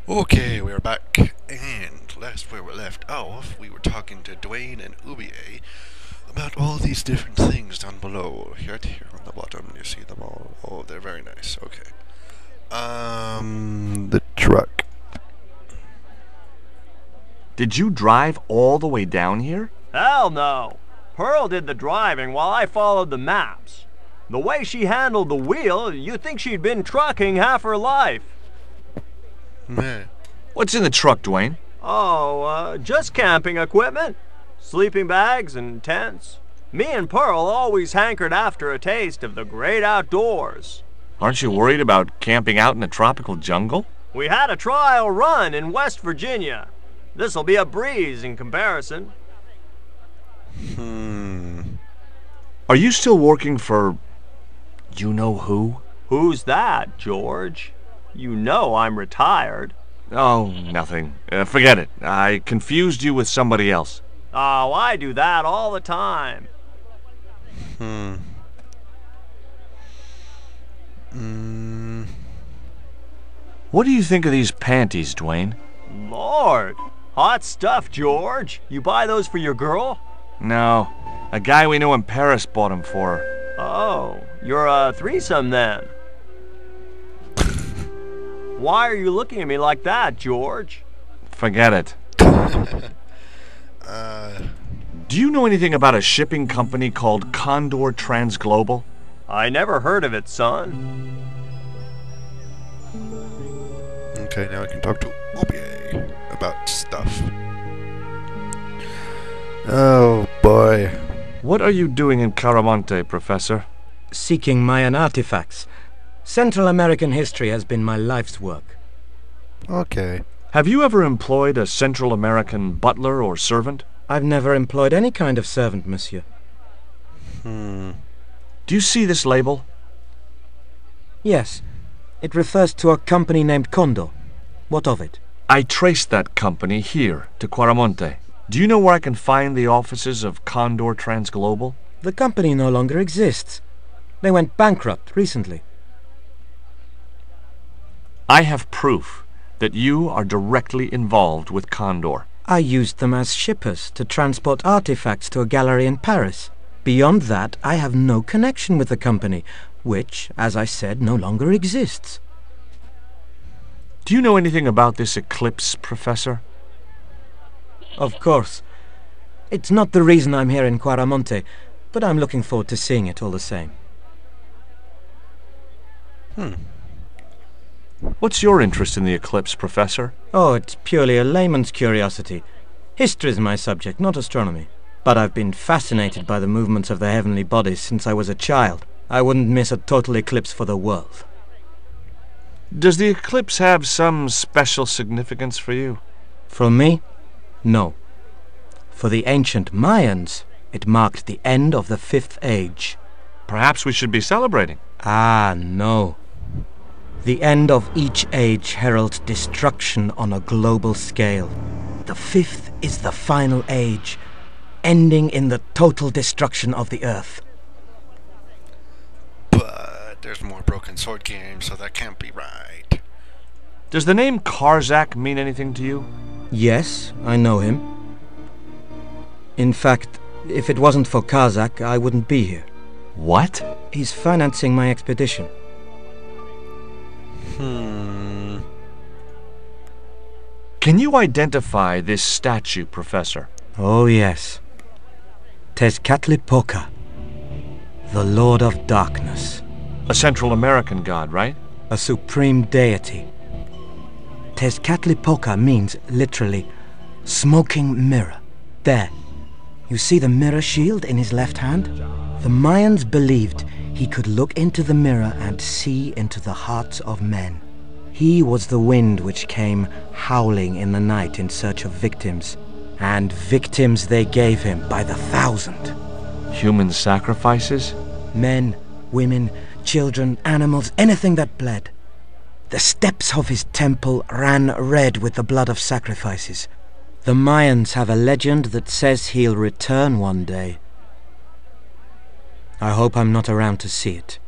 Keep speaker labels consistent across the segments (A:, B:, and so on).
A: Okay, we're back, and last where we left off, we were talking to Dwayne and Oubier about all these different things down below. Right here on the bottom, you see them all. Oh, they're very nice. Okay. The truck.
B: Did you drive all the way down here?
C: Hell no. Pearl did the driving while I followed the maps. The way she handled the wheel, you'd think she'd been trucking half her life.
A: Meh.
B: What's in the truck, Dwayne?
C: Oh, just camping equipment. Sleeping bags and tents. Me and Pearl always hankered after a taste of the great outdoors.
B: Aren't you worried about camping out in a tropical jungle?
C: We had a trial run in West Virginia. This'll be a breeze in comparison.
B: Are you still working for... you know who?
C: Who's that, George? You know I'm retired.
B: Oh, nothing. Forget it. I confused you with somebody else.
C: Oh, I do that all the time.
B: What do you think of these panties, Dwayne?
C: Lord, hot stuff, George. You buy those for your girl?
B: No. A guy we knew in Paris bought them for her.
C: Oh, you're a threesome then. Why are you looking at me like that, George?
B: Forget it. Do you know anything about a shipping company called Condor Transglobal?
C: I never heard of it, son.
A: Okay, now we can talk to Oubier about stuff. Oh boy.
B: What are you doing in Caramonte, Professor?
D: Seeking Mayan artifacts. Central American history has been my life's work.
A: Okay.
B: Have you ever employed a Central American butler or servant?
D: I've never employed any kind of servant, monsieur.
B: Do you see this label?
D: Yes. It refers to a company named Condor. What of it?
B: I traced that company here to Quaramonte. Do you know where I can find the offices of Condor Transglobal?
D: The company no longer exists. They went bankrupt recently.
B: I have proof that you are directly involved with Condor.
D: I used them as shippers to transport artifacts to a gallery in Paris. Beyond that, I have no connection with the company, which, as I said, no longer exists.
B: Do you know anything about this eclipse, Professor?
D: Of course. It's not the reason I'm here in Quaramonte, but I'm looking forward to seeing it all the same.
B: What's your interest in the eclipse, Professor?
D: Oh, it's purely a layman's curiosity. History is my subject, not astronomy. But I've been fascinated by the movements of the heavenly bodies since I was a child. I wouldn't miss a total eclipse for the world.
B: Does the eclipse have some special significance for you?
D: For me? No. For the ancient Mayans, it marked the end of the Fifth Age.
B: Perhaps we should be celebrating.
D: Ah, no. The end of each age heralds destruction on a global scale. The fifth is the final age, ending in the total destruction of the Earth.
A: But there's more broken sword games, so that can't be right.
B: Does the name Karzak mean anything to you?
D: Yes, I know him. In fact, if it wasn't for Kazakh, I wouldn't be here.
B: What?
D: He's financing my expedition.
B: Can you identify this statue, Professor?
D: Oh yes. Tezcatlipoca, the Lord of Darkness.
B: A Central American god, right?
D: A supreme deity. Tezcatlipoca means, literally, smoking mirror. There. You see the mirror shield in his left hand? The Mayans believed he could look into the mirror and see into the hearts of men. He was the wind which came howling in the night in search of victims. And victims they gave him by the thousand.
B: Human sacrifices?
D: Men, women, children, animals, anything that bled. The steps of his temple ran red with the blood of sacrifices. The Mayans have a legend that says he'll return one day. I hope I'm not around to see it.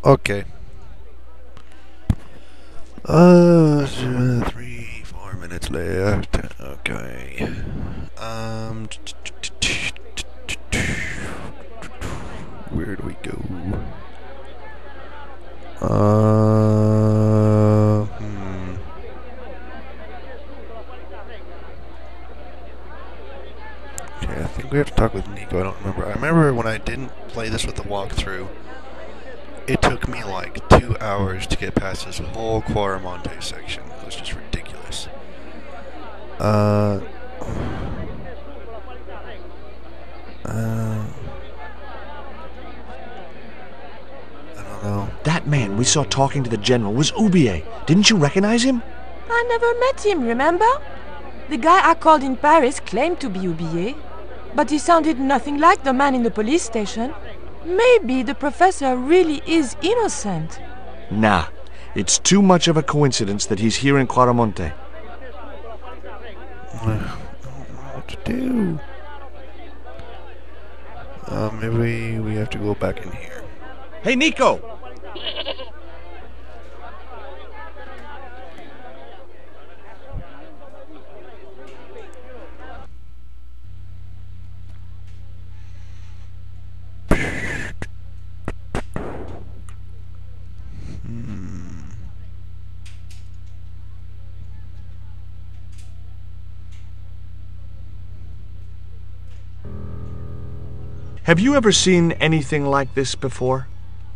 A: Okay. minutes left. Okay. Where do we go? Okay, I think we have to talk with Nico. I don't remember. I remember when I didn't play this with the walkthrough, it took me like 2 hours to get past this whole Quaramonte section. It was just ridiculous. I don't know.
B: That man we saw talking to the general was Oubier. Didn't you recognize him?
E: I never met him, remember? The guy I called in Paris claimed to be Oubier, but he sounded nothing like the man in the police station. Maybe the professor really is innocent.
B: Nah, it's too much of a coincidence that he's here in Quaramonte.
A: I don't know what to do. Maybe we have to go back in here.
B: Hey, Nico! Have you ever seen anything like this before?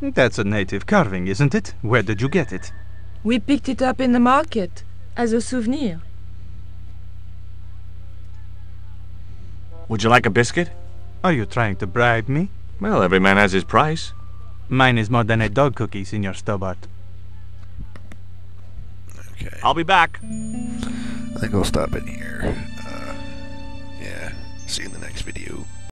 F: That's a native carving, isn't it? Where did you get it?
E: We picked it up in the market as a souvenir.
B: Would you like a biscuit?
F: Are you trying to bribe me?
B: Well, every man has his price.
F: Mine is more than a dog cookie, Senor Stobart.
A: Okay.
B: I'll be back.
A: I think I'll stop in here. Yeah. See you in the next video.